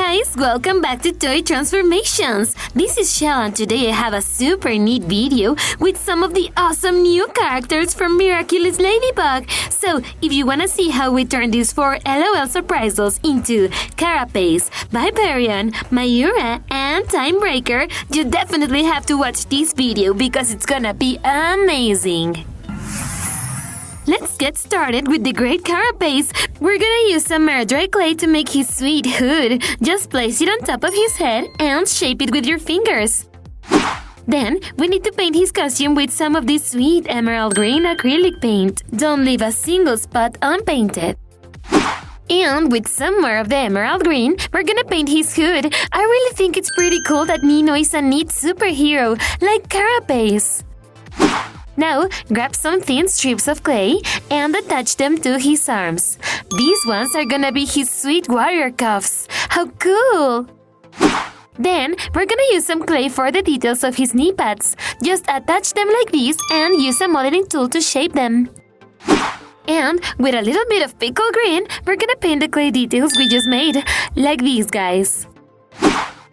guys! Welcome back to Toy Transformations! This is Chelle and today I have a super neat video with some of the awesome new characters from Miraculous Ladybug. So, if you wanna see how we turn these 4 LOL surprise dolls into Carapace, Viperion, MAYURA, and Timebreaker, you definitely have to watch this video because it's gonna be amazing! Let's get started with the great Carapace. We're gonna use some air dry clay to make his sweet hood. Just place it on top of his head and shape it with your fingers. Then, we need to paint his costume with some of this sweet emerald green acrylic paint. Don't leave a single spot unpainted. And with some more of the emerald green, we're gonna paint his hood. I really think it's pretty cool that Nino is a neat superhero, like Carapace. Now, grab some thin strips of clay and attach them to his arms. These ones are gonna be his sweet warrior cuffs. How cool! Then, we're gonna use some clay for the details of his knee pads. Just attach them like this and use a modeling tool to shape them. And with a little bit of pickle green, we're gonna paint the clay details we just made, like these guys.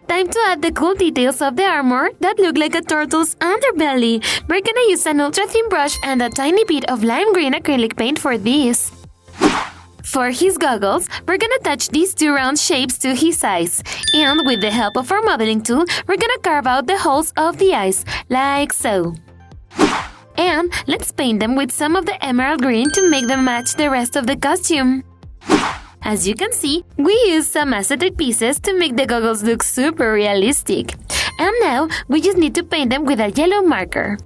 Time to add the cool details of the armor that look like a turtle's underbelly. We're gonna use an ultra-thin brush and a tiny bit of lime green acrylic paint for this. For his goggles, we're gonna attach these 2 round shapes to his eyes. And with the help of our modeling tool, we're gonna carve out the holes of the eyes, like so. And let's paint them with some of the emerald green to make them match the rest of the costume. As you can see, we used some acetate pieces to make the goggles look super realistic. And now, we just need to paint them with a yellow marker.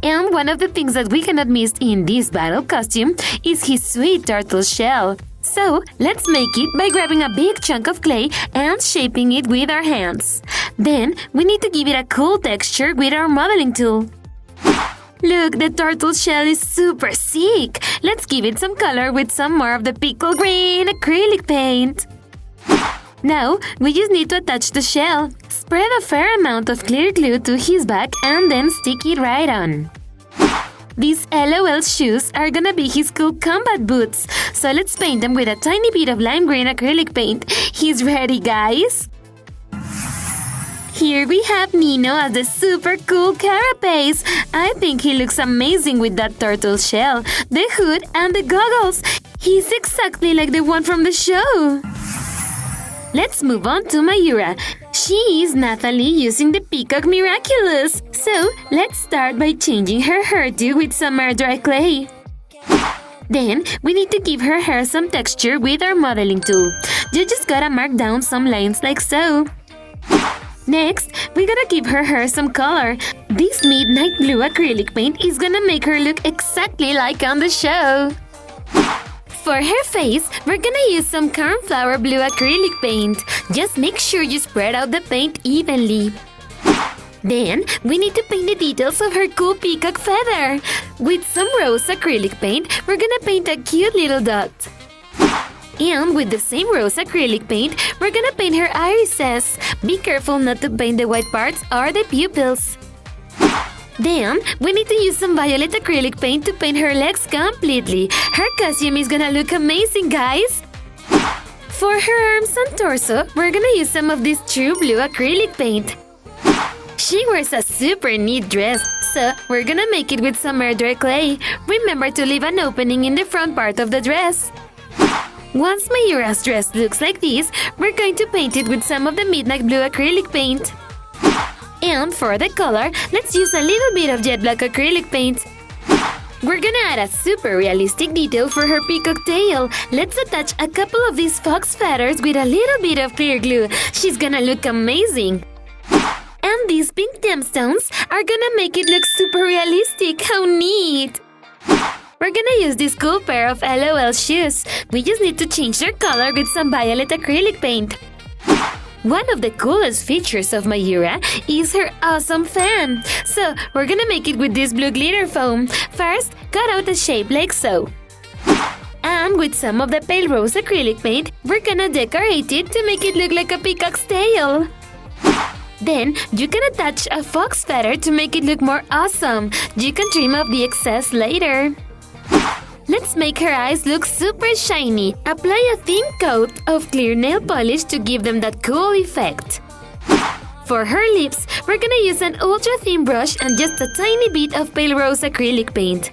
And one of the things that we cannot miss in this battle costume is his sweet turtle shell. So, let's make it by grabbing a big chunk of clay and shaping it with our hands. Then, we need to give it a cool texture with our modeling tool. Look, the turtle shell is super sick! Let's give it some color with some more of the pickle green acrylic paint. Now, we just need to attach the shell. Spread a fair amount of clear glue to his back and then stick it right on. These LOL shoes are gonna be his cool combat boots, so let's paint them with a tiny bit of lime green acrylic paint. He's ready, guys! Here we have Nino as the super cool Carapace. I think he looks amazing with that turtle shell, the hood, and the goggles. He's exactly like the one from the show. Let's move on to MAYURA. She is Natalie using the Peacock Miraculous. So, let's start by changing her hairdo with some air dry clay. Then, we need to give her hair some texture with our modeling tool. You just gotta mark down some lines like so. Next, we're gonna give her hair some color. This midnight blue acrylic paint is gonna make her look exactly like on the show. For her face, we're gonna use some cornflower blue acrylic paint. Just make sure you spread out the paint evenly. Then, we need to paint the details of her cool peacock feather. With some rose acrylic paint, we're gonna paint a cute little dot. And with the same rose acrylic paint, we're gonna paint her irises. Be careful not to paint the white parts or the pupils. Then, we need to use some violet acrylic paint to paint her legs completely. Her costume is gonna look amazing, guys! For her arms and torso, we're gonna use some of this true blue acrylic paint. She wears a super neat dress, so we're gonna make it with some air dry clay. Remember to leave an opening in the front part of the dress. Once MAYURA's dress looks like this, we're going to paint it with some of the midnight blue acrylic paint. And for the color, let's use a little bit of jet black acrylic paint. We're gonna add a super realistic detail for her peacock tail. Let's attach a couple of these fox feathers with a little bit of clear glue. She's gonna look amazing. And these pink gemstones are gonna make it look super realistic. How neat! We're gonna use this cool pair of LOL shoes. We just need to change their color with some violet acrylic paint. One of the coolest features of MAYURA is her awesome fan. So, we're gonna make it with this blue glitter foam. First, cut out a shape like so. And with some of the pale rose acrylic paint, we're gonna decorate it to make it look like a peacock's tail. Then, you can attach a fox feather to make it look more awesome. You can trim off the excess later. let's make her eyes look super shiny. Apply a thin coat of clear nail polish to give them that cool effect. For her lips, we're gonna use an ultra-thin brush and just a tiny bit of pale rose acrylic paint.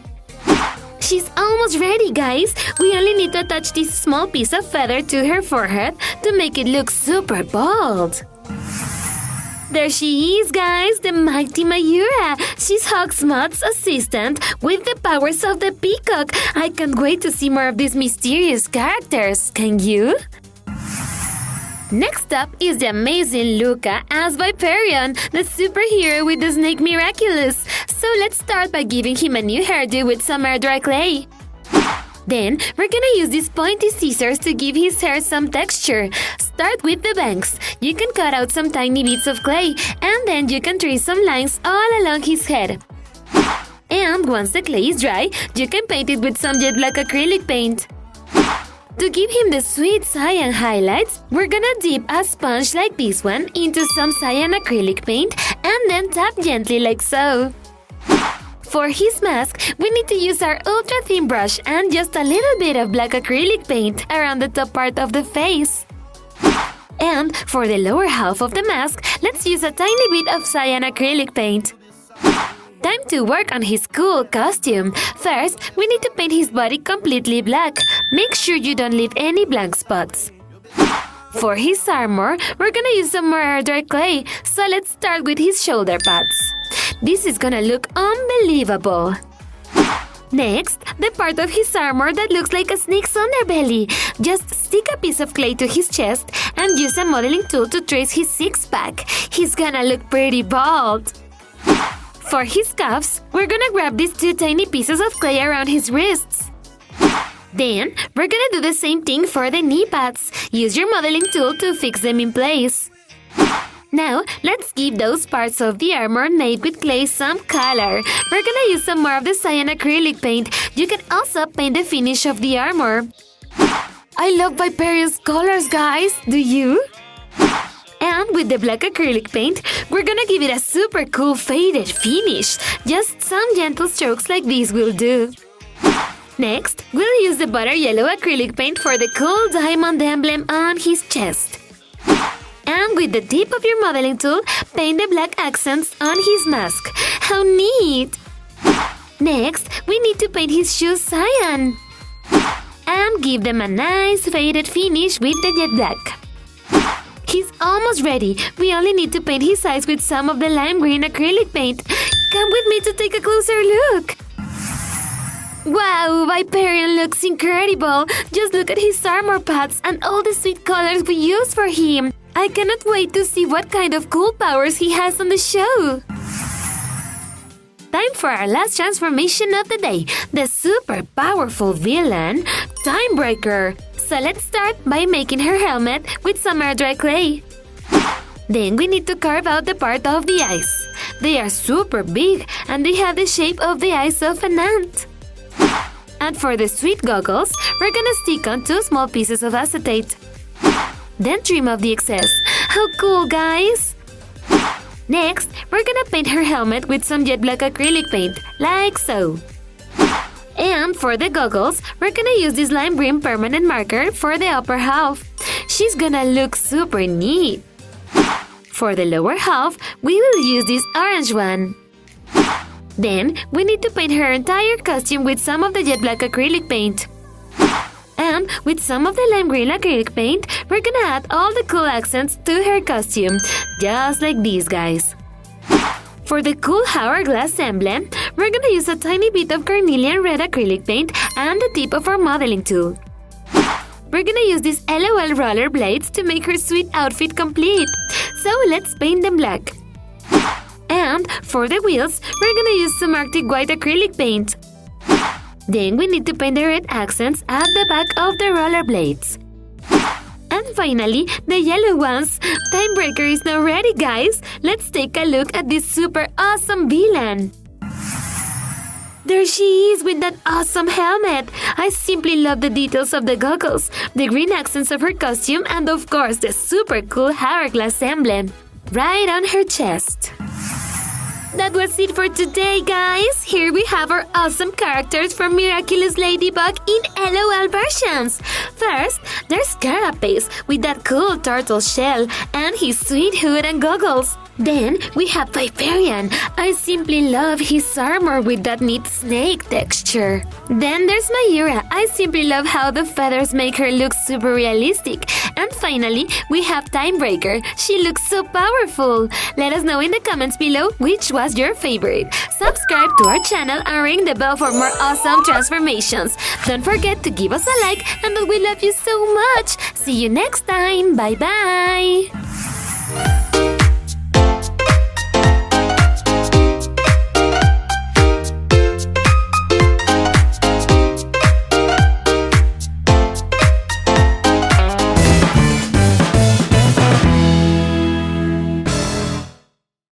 She's almost ready, guys! We only need to attach this small piece of feather to her forehead to make it look super bold. There she is, guys! The mighty Mayura! She's Hogsmeade's assistant with the powers of the peacock! I can't wait to see more of these mysterious characters, can you? Next up is the amazing Luka as Viperion, the superhero with the snake Miraculous. So let's start by giving him a new hairdo with some air dry clay. Then, we're gonna use these pointy scissors to give his hair some texture. Start with the bangs. You can cut out some tiny bits of clay, and then you can trace some lines all along his head. And once the clay is dry, you can paint it with some jet black acrylic paint. To give him the sweet cyan highlights, we're gonna dip a sponge like this one into some cyan acrylic paint and then tap gently like so. For his mask, we need to use our ultra-thin brush and just a little bit of black acrylic paint around the top part of the face. And for the lower half of the mask, let's use a tiny bit of cyan acrylic paint. Time to work on his cool costume. First, we need to paint his body completely black. Make sure you don't leave any blank spots. For his armor, we're gonna use some more air dry clay, so let's start with his shoulder pads. This is gonna look unbelievable. Next, the part of his armor that looks like a snake's underbelly. Just stick a piece of clay to his chest and use a modeling tool to trace his six-pack. He's gonna look pretty bald. For his cuffs, we're gonna grab these two tiny pieces of clay around his wrists. Then, we're gonna do the same thing for the knee pads. Use your modeling tool to fix them in place. Now, let's give those parts of the armor made with clay some color. We're gonna use some more of the cyan acrylic paint. You can also paint the finish of the armor. I love Viperion's colors, guys! Do you? And with the black acrylic paint, we're gonna give it a super cool faded finish. Just some gentle strokes like these will do. Next, we'll use the butter yellow acrylic paint for the cool diamond emblem on his chest. And with the tip of your modeling tool, paint the black accents on his mask. How neat! Next, we need to paint his shoes cyan. And give them a nice faded finish with the jet black. He's almost ready. We only need to paint his eyes with some of the lime green acrylic paint. Come with me to take a closer look. Wow, Viperion looks incredible. Just look at his armor pads and all the sweet colors we used for him. I cannot wait to see what kind of cool powers he has on the show. Time for our last transformation of the day, the super powerful villain, Timebreaker. So let's start by making her helmet with some air dry clay. Then we need to carve out the part of the eyes. They are super big and they have the shape of the eyes of an ant. And for the sweet goggles, we're gonna stick on 2 small pieces of acetate. Then trim off the excess. How cool, guys! Next, we're gonna paint her helmet with some jet black acrylic paint, like so. And for the goggles, we're gonna use this lime green permanent marker for the upper half. She's gonna look super neat. For the lower half, we will use this orange one. Then, we need to paint her entire costume with some of the jet black acrylic paint. And with some of the lime green acrylic paint, we're gonna add all the cool accents to her costume, just like these guys. For the cool hourglass emblem, we're gonna use a tiny bit of carnelian red acrylic paint and the tip of our modeling tool. We're gonna use these LOL roller blades to make her sweet outfit complete. So let's paint them black. And for the wheels, we're gonna use some Arctic white acrylic paint. Then we need to paint the red accents at the back of the roller blades. And finally, the yellow ones. Timebreaker is now ready, guys. Let's take a look at this super awesome villain. There she is with that awesome helmet. I simply love the details of the goggles, the green accents of her costume, and of course the super cool hourglass emblem right on her chest. That was it for today, guys. Here we have our awesome characters from Miraculous Ladybug in LOL versions. First, there's Carapace with that cool turtle shell and his sweet hood and goggles. Then we have Viperion. I simply love his armor with that neat snake texture. Then there's MAYURA. I simply love how the feathers make her look super realistic. And finally, we have Timebreaker. She looks so powerful. Let us know in the comments below which was your favorite. Subscribe to our channel and ring the bell for more awesome transformations. Don't forget to give us a like and that we love you so much. See you next time. Bye bye.